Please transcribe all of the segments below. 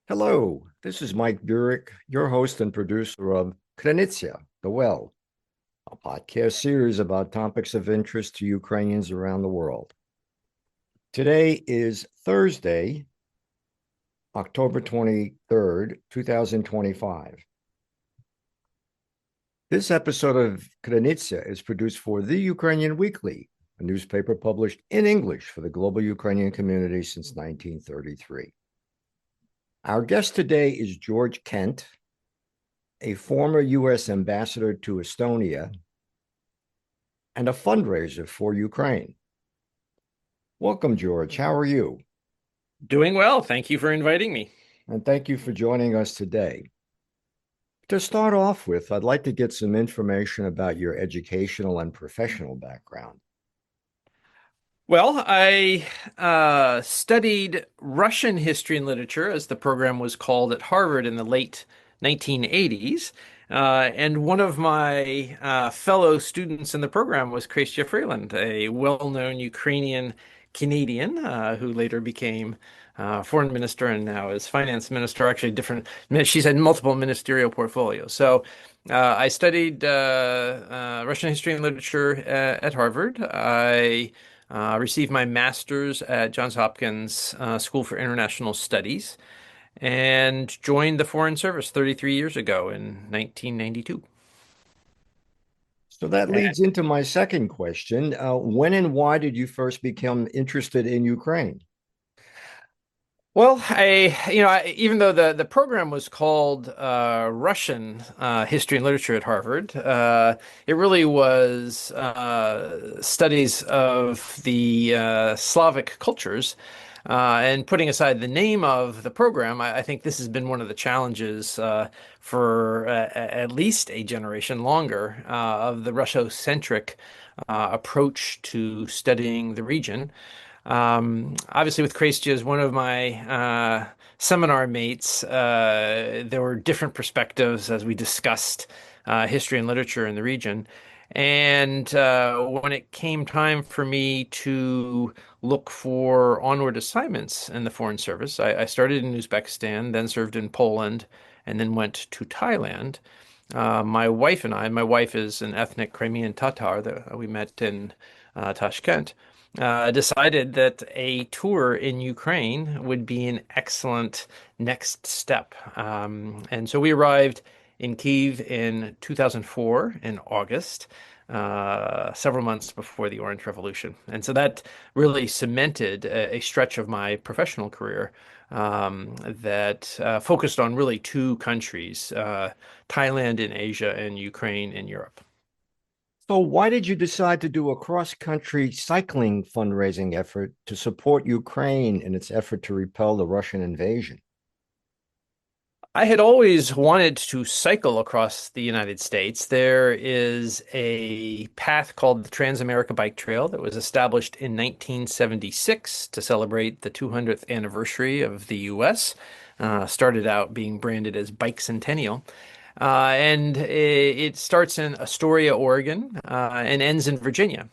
Hello, this is Mike Burek, your host and producer of Krynytsia, The Well, a podcast series about topics of interest to Ukrainians around the world. Today is Thursday, October 23rd, 2025. This episode of Krynytsia is produced for The Ukrainian Weekly, a newspaper published in English for the global Ukrainian community since 1933. Our guest today is George Kent, a former U.S. ambassador to Estonia and a fundraiser for Ukraine. Welcome, George. How are you? Doing well. Thank you for inviting me. And thank you for joining us today. To start off with, I'd like to get some information about your educational and professional background. Well, I studied Russian history and literature, as the program was called at Harvard in the late 1980s. And one of my fellow students in the program was Chrystia Freeland, a well-known Ukrainian Canadian who later became foreign minister and now is finance minister. Actually, different. She's had multiple ministerial portfolios. So I studied Russian history and literature at Harvard. I received my master's at Johns Hopkins School for International Studies and joined the Foreign Service 33 years ago in 1992. So that leads into my second question. When and why did you first become interested in Ukraine? Well, even though the program was called Russian History and Literature at Harvard, it really was studies of the Slavic cultures. And putting aside the name of the program, I think this has been one of the challenges for at least a generation longer of the Russocentric approach to studying the region. Obviously, with Crestia as one of my seminar mates, there were different perspectives as we discussed history and literature in the region. And when it came time for me to look for onward assignments in the Foreign Service, I started in Uzbekistan, then served in Poland, and then went to Thailand. My wife and I, my wife is an ethnic Crimean Tatar that we met in Tashkent, decided that a tour in Ukraine would be an excellent next step. And so we arrived in Kyiv in 2004 in August, several months before the Orange Revolution. And so that really cemented a stretch of my professional career that focused on really two countries, Thailand in Asia and Ukraine in Europe. So, why did you decide to do a cross country cycling fundraising effort to support Ukraine in its effort to repel the Russian invasion? I had always wanted to cycle across the United States. There is a path called the Trans-America Bike Trail that was established in 1976 to celebrate the 200th anniversary of the U.S. Started out being branded as Bike Centennial. And it starts in Astoria, Oregon, and ends in Virginia.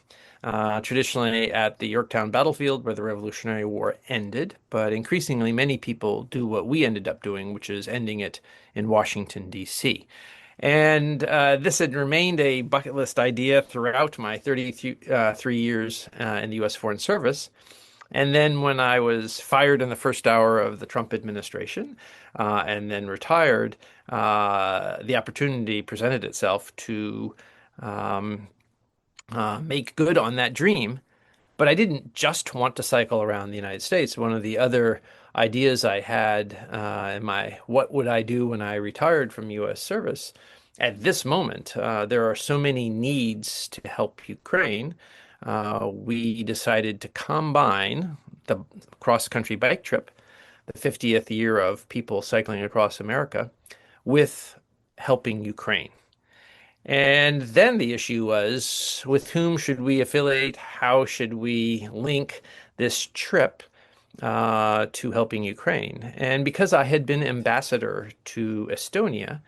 Traditionally at the Yorktown battlefield where the Revolutionary War ended, but increasingly many people do what we ended up doing, which is ending it in Washington, D.C. And this had remained a bucket list idea throughout my 33 years in the U.S. Foreign Service. And then when I was fired in the first hour of the Trump administration and then retired, the opportunity presented itself to um, make good on that dream. But I didn't just want to cycle around the United States. One of the other ideas I had in my what would I do when I retired from U.S. service at this moment, there are so many needs to help Ukraine. We decided to combine the cross-country bike trip, the 50th year of people cycling across America, with helping Ukraine. And then the issue was with whom should we affiliate? How should we link this trip to helping Ukraine? And because I had been ambassador to Estonia,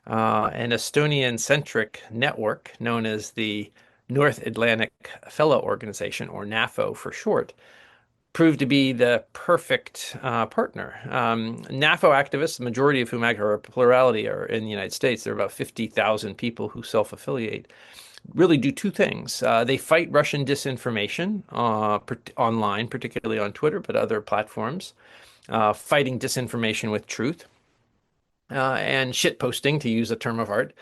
an Estonian-centric network known as the North Atlantic Fellow Organization, or NAFO for short, proved to be the perfect partner. NAFO activists, the majority of whom are a plurality, are in the United States. There are about 50,000 people who self-affiliate. Really do two things. They fight Russian disinformation online, particularly on Twitter, but other platforms, fighting disinformation with truth and shit posting, to use a term of art,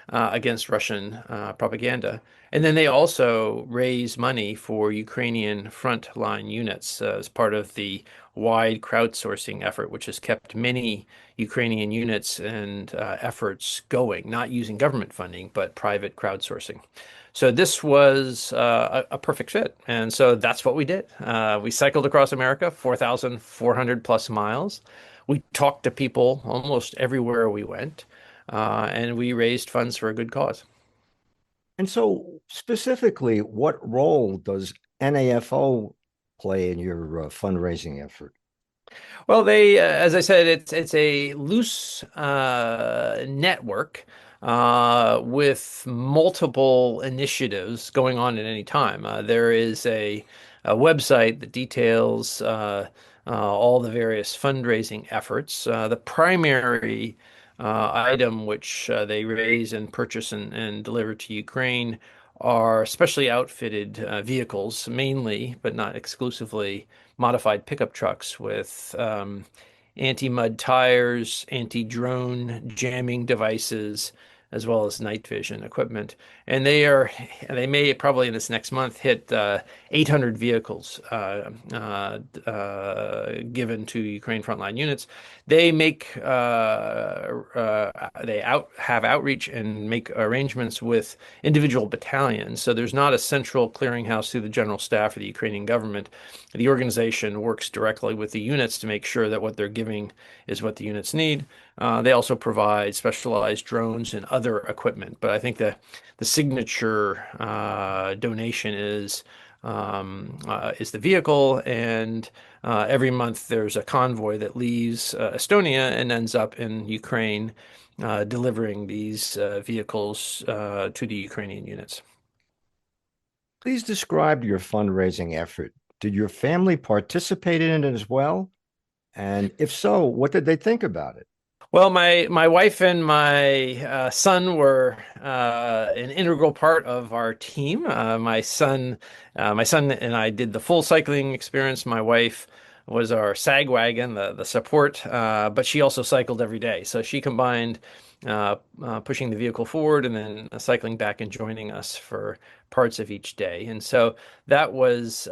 against Russian propaganda. And then they also raise money for Ukrainian frontline units as part of the wide crowdsourcing effort, which has kept many Ukrainian units and efforts going, not using government funding, but private crowdsourcing. So this was a perfect fit. And so that's what we did. We cycled across America, 4,400 plus miles. We talked to people almost everywhere we went, and we raised funds for a good cause. And so, specifically, what role does NAFO play in your fundraising effort? Well, they, as I said, it's a loose network with multiple initiatives going on at any time. There is a website that details all the various fundraising efforts. The primary item which they raise and purchase and deliver to Ukraine are specially outfitted vehicles, mainly, but not exclusively, modified pickup trucks with anti-mud tires, anti-drone jamming devices, as well as night vision equipment. And they may probably in this next month hit 800 vehicles given to Ukraine frontline units. They have outreach and make arrangements with individual battalions. So there's not a central clearinghouse through the general staff of the Ukrainian government. The organization works directly with the units to make sure that what they're giving is what the units need. They also provide specialized drones and other equipment. But I think the signature donation is the vehicle, and every month there's a convoy that leaves Estonia and ends up in Ukraine, delivering these vehicles to the Ukrainian units. Please describe your fundraising effort. Did your family participate in it as well? And if so, what did they think about it? Well, my wife and my son were an integral part of our team. My son and I did the full cycling experience. My wife was our sag wagon, the support, but she also cycled every day. So she combined pushing the vehicle forward and then cycling back and joining us for parts of each day. And so that was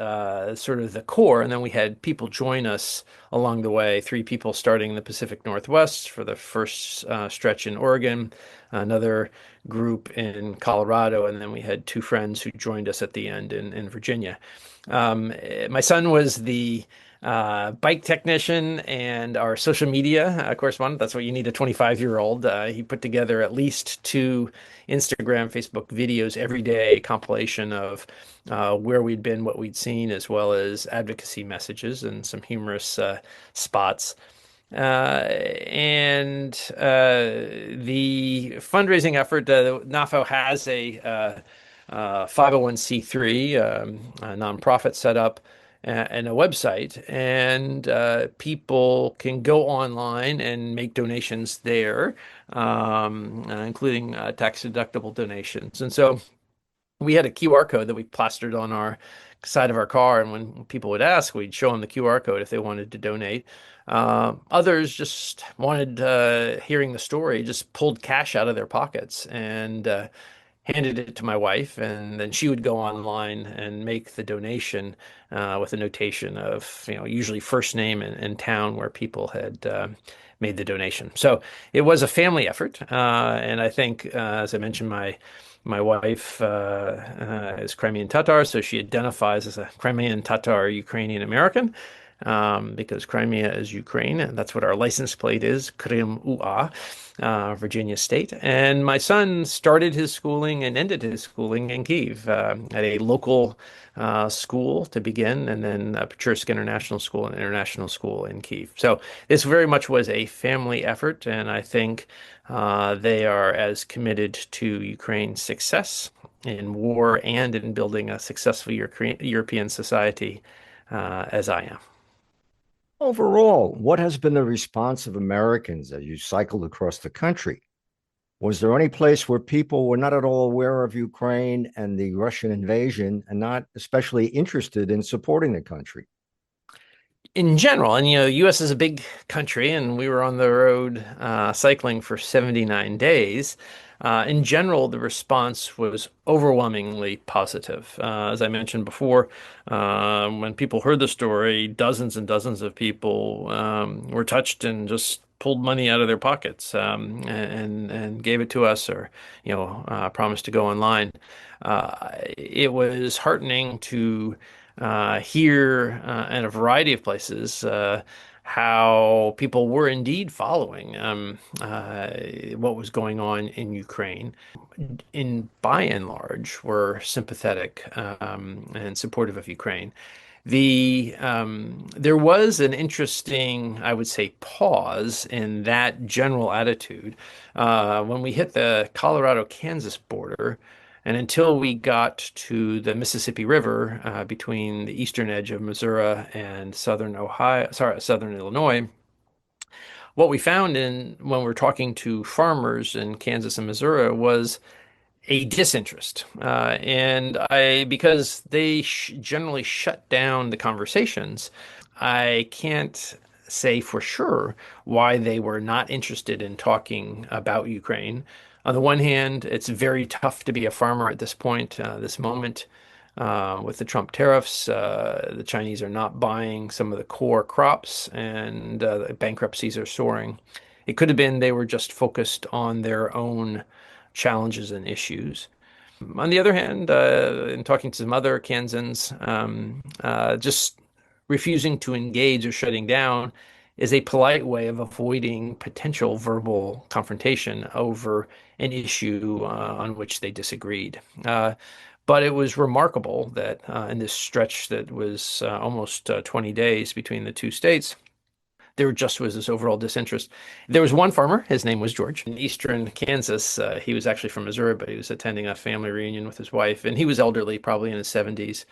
sort of the core. And then we had people join us along the way, three people starting in the Pacific Northwest for the first stretch in Oregon, another group in Colorado, and then we had two friends who joined us at the end in Virginia. My son was the bike technician and our social media correspondent. That's what you need a 25-year-old. He put together at least two Instagram, Facebook videos every day, compilation of where we'd been, what we'd seen, as well as advocacy messages and some humorous spots. And the fundraising effort, NAFO has a 501c3 a nonprofit set up and a website, and people can go online and make donations there, including tax-deductible donations. And so we had a QR code that we plastered on our side of our car, and when people would ask, we'd show them the QR code if they wanted to donate. Others just wanted, hearing the story, just pulled cash out of their pockets and handed it to my wife, and then she would go online and make the donation with a notation of, usually first name and town where people had made the donation. So it was a family effort, and I think, as I mentioned, my wife is Crimean Tatar, so she identifies as a Crimean Tatar Ukrainian American. Because Crimea is Ukraine, and that's what our license plate is, Krym UA, Virginia State. And my son started his schooling and ended his schooling in Kyiv at a local school to begin, and then Pechursk International School and International School in Kyiv. So this very much was a family effort, and I think they are as committed to Ukraine's success in war and in building a successful European society as I am. Overall, what has been the response of Americans as you cycled across the country? Was there any place where people were not at all aware of Ukraine and the Russian invasion and not especially interested in supporting the country? In general, and the US is a big country, and we were on the road cycling for 79 days. In general, the response was overwhelmingly positive. As I mentioned before, when people heard the story, dozens and dozens of people were touched and just pulled money out of their pockets and gave it to us, or promised to go online. It was heartening to here in a variety of places how people were indeed following what was going on in Ukraine. In by and large, were sympathetic and supportive of Ukraine. There was an interesting, I would say, pause in that general attitude when we hit the Colorado-Kansas border. And until we got to the Mississippi River between the eastern edge of Missouri and southern Illinois, what we found in when we're talking to farmers in Kansas and Missouri was a disinterest. And because they generally shut down the conversations, I can't say for sure why they were not interested in talking about Ukraine. On the one hand, it's very tough to be a farmer at this point, this moment. With the Trump tariffs, the Chinese are not buying some of the core crops, and bankruptcies are soaring. It could have been they were just focused on their own challenges and issues. On the other hand, in talking to some other Kansans, just refusing to engage or shutting down is a polite way of avoiding potential verbal confrontation over an issue on which they disagreed. But it was remarkable that in this stretch that was almost 20 days between the two states, there just was this overall disinterest. There was one farmer, his name was George, in eastern Kansas. He was actually from Missouri, but he was attending a family reunion with his wife, and he was elderly, probably in his 70s.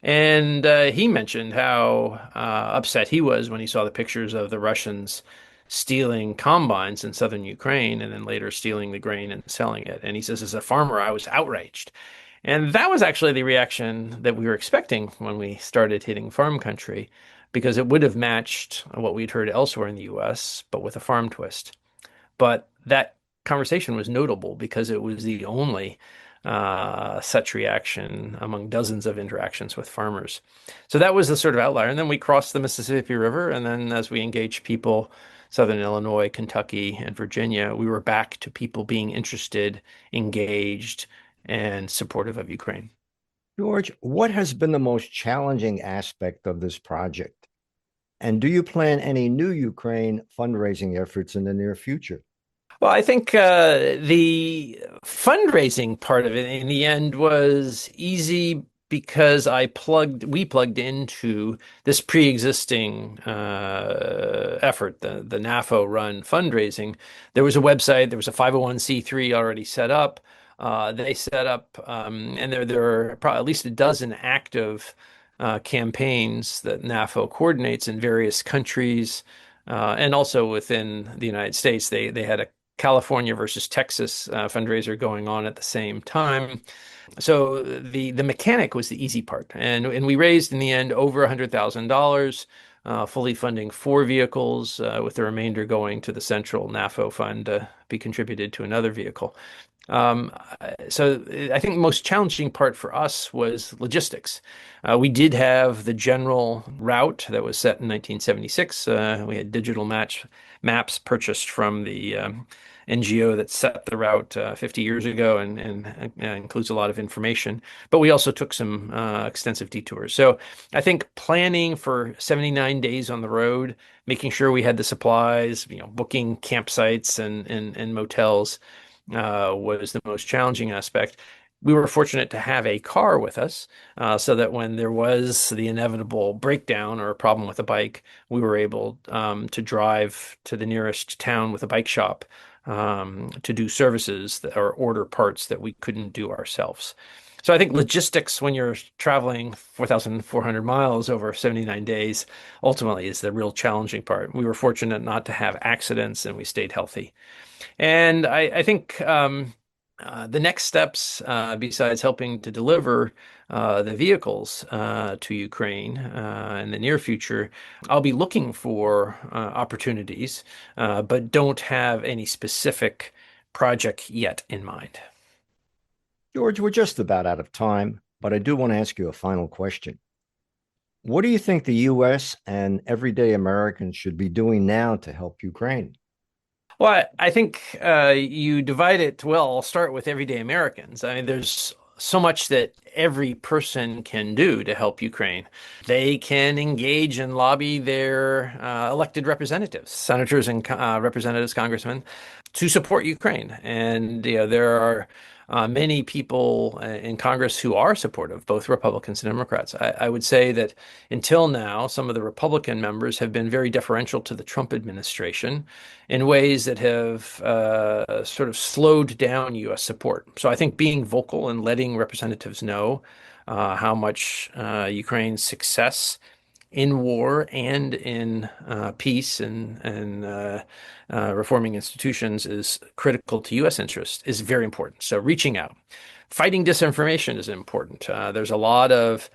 And he mentioned how upset he was when he saw the pictures of the Russians stealing combines in southern Ukraine and then later stealing the grain and selling it. And he says, as a farmer, I was outraged. And that was actually the reaction that we were expecting when we started hitting farm country, because it would have matched what we'd heard elsewhere in the US, but with a farm twist. But that conversation was notable because it was the only such reaction among dozens of interactions with farmers. So that was the sort of outlier. And then we crossed the Mississippi River. And then as we engaged people, Southern Illinois, Kentucky, and Virginia, we were back to people being interested, engaged, and supportive of Ukraine. George, what has been the most challenging aspect of this project? And do you plan any new Ukraine fundraising efforts in the near future? Well, I think the fundraising part of it in the end was easy because we plugged into this pre-existing effort, the NAFO run fundraising. There was a website, there was a 501(c)(3) already set up. They set up, and there are probably at least a dozen active campaigns that NAFO coordinates in various countries. And also within the United States, they had a California versus Texas fundraiser going on at the same time. So the mechanic was the easy part, and we raised in the end over $100,000, fully funding 4 vehicles, with the remainder going to the central NAFO fund to be contributed to another vehicle. Um, so I think the most challenging part for us was logistics. We did have the general route that was set in 1976. We had digital maps purchased from the NGO that set the route 50 years ago, and includes a lot of information. But we also took some extensive detours. So I think planning for 79 days on the road, making sure we had the supplies, booking campsites and motels was the most challenging aspect. We were fortunate to have a car with us, so that when there was the inevitable breakdown or a problem with a bike, we were able to drive to the nearest town with a bike shop to do services or order parts that we couldn't do ourselves. So I think logistics when you're traveling 4,400 miles over 79 days ultimately is the real challenging part. We were fortunate not to have accidents and we stayed healthy. And I think the next steps, besides helping to deliver the vehicles to Ukraine in the near future, I'll be looking for opportunities, but don't have any specific project yet in mind. George, we're just about out of time, but I do want to ask you a final question. What do you think the US and everyday Americans should be doing now to help Ukraine? Well, I think you divide it well. I'll start with everyday Americans. I mean, there's so much that every person can do to help Ukraine. They can engage and lobby their elected representatives, senators and representatives, congressmen, to support Ukraine. And there are many people in Congress who are supportive, both Republicans and Democrats. I would say that until now, some of the Republican members have been very deferential to the Trump administration in ways that have sort of slowed down U.S. support. So I think being vocal and letting representatives know how much Ukraine's success in war and in peace and reforming institutions is critical to U.S. interest is very important. So reaching out, fighting disinformation is important. There's a lot of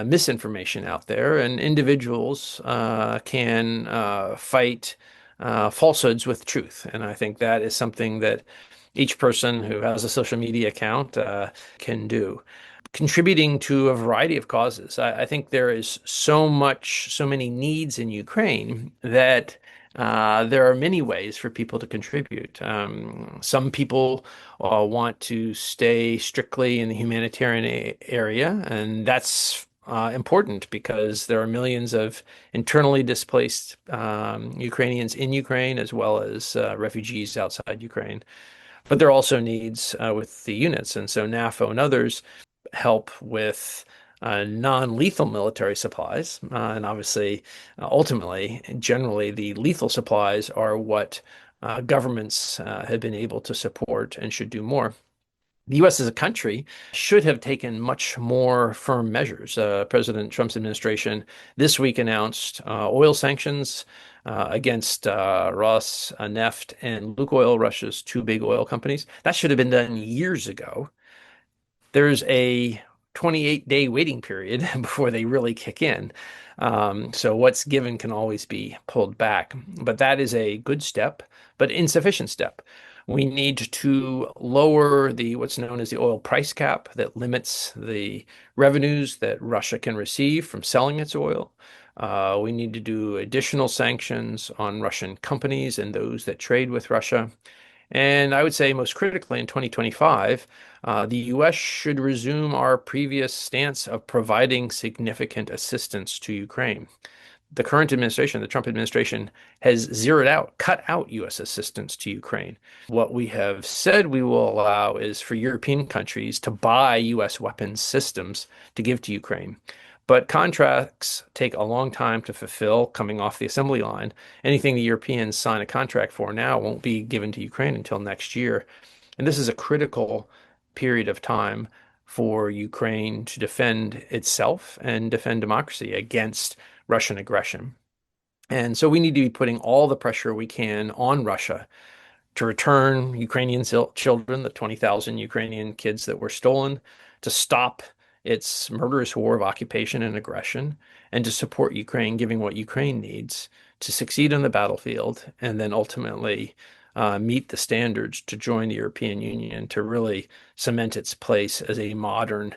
misinformation out there, and individuals can fight falsehoods with truth. And I think that is something that each person who has a social media account can do. Contributing to a variety of causes. I think there is so many needs in Ukraine that there are many ways for people to contribute. Some people want to stay strictly in the humanitarian area, and that's important because there are millions of internally displaced Ukrainians in Ukraine as well as refugees outside Ukraine. But there are also needs with the units, and so NAFO and others help with non-lethal military supplies. And obviously, ultimately, generally, the lethal supplies are what governments have been able to support and should do more. The US as a country should have taken much more firm measures. President Trump's administration this week announced oil sanctions against Rosneft and Lukoil, Russia's two big oil companies. That should have been done years ago. There's a 28-day waiting period before they really kick in. So what's given can always be pulled back. But that is a good step, but insufficient step. We need to lower the what's known as the oil price cap that limits the revenues that Russia can receive from selling its oil. We need to do additional sanctions on Russian companies and those that trade with Russia. And I would say most critically in 2025, the US should resume our previous stance of providing significant assistance to Ukraine. The current administration, the Trump administration, has zeroed out, cut out US assistance to Ukraine. What we have said we will allow is for European countries to buy US weapons systems to give to Ukraine. But contracts take a long time to fulfill coming off the assembly line. Anything the Europeans sign a contract for now won't be given to Ukraine until next year. And this is a critical period of time for Ukraine to defend itself and defend democracy against Russian aggression. And so we need to be putting all the pressure we can on Russia to return Ukrainian children, the 20,000 Ukrainian kids that were stolen, to stop its murderous war of occupation and aggression, and to support Ukraine, giving what Ukraine needs to succeed on the battlefield, and then ultimately meet the standards to join the European Union to really cement its place as a modern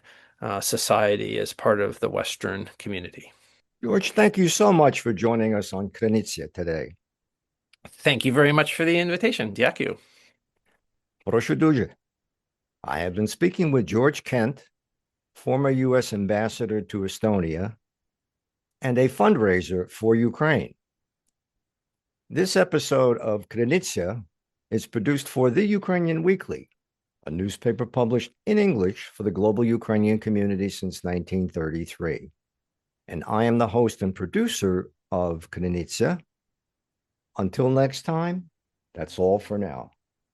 society as part of the Western community. George, thank you so much for joining us on Krynicia today. Thank you very much for the invitation. Дякую. Proszę дуже. I have been speaking with George Kent, former U.S. ambassador to Estonia and a fundraiser for Ukraine. This episode of Krynicia is produced for The Ukrainian Weekly, a newspaper published in English for the global Ukrainian community since 1933. And I am the host and producer of Krynicia. Until next time, that's all for now.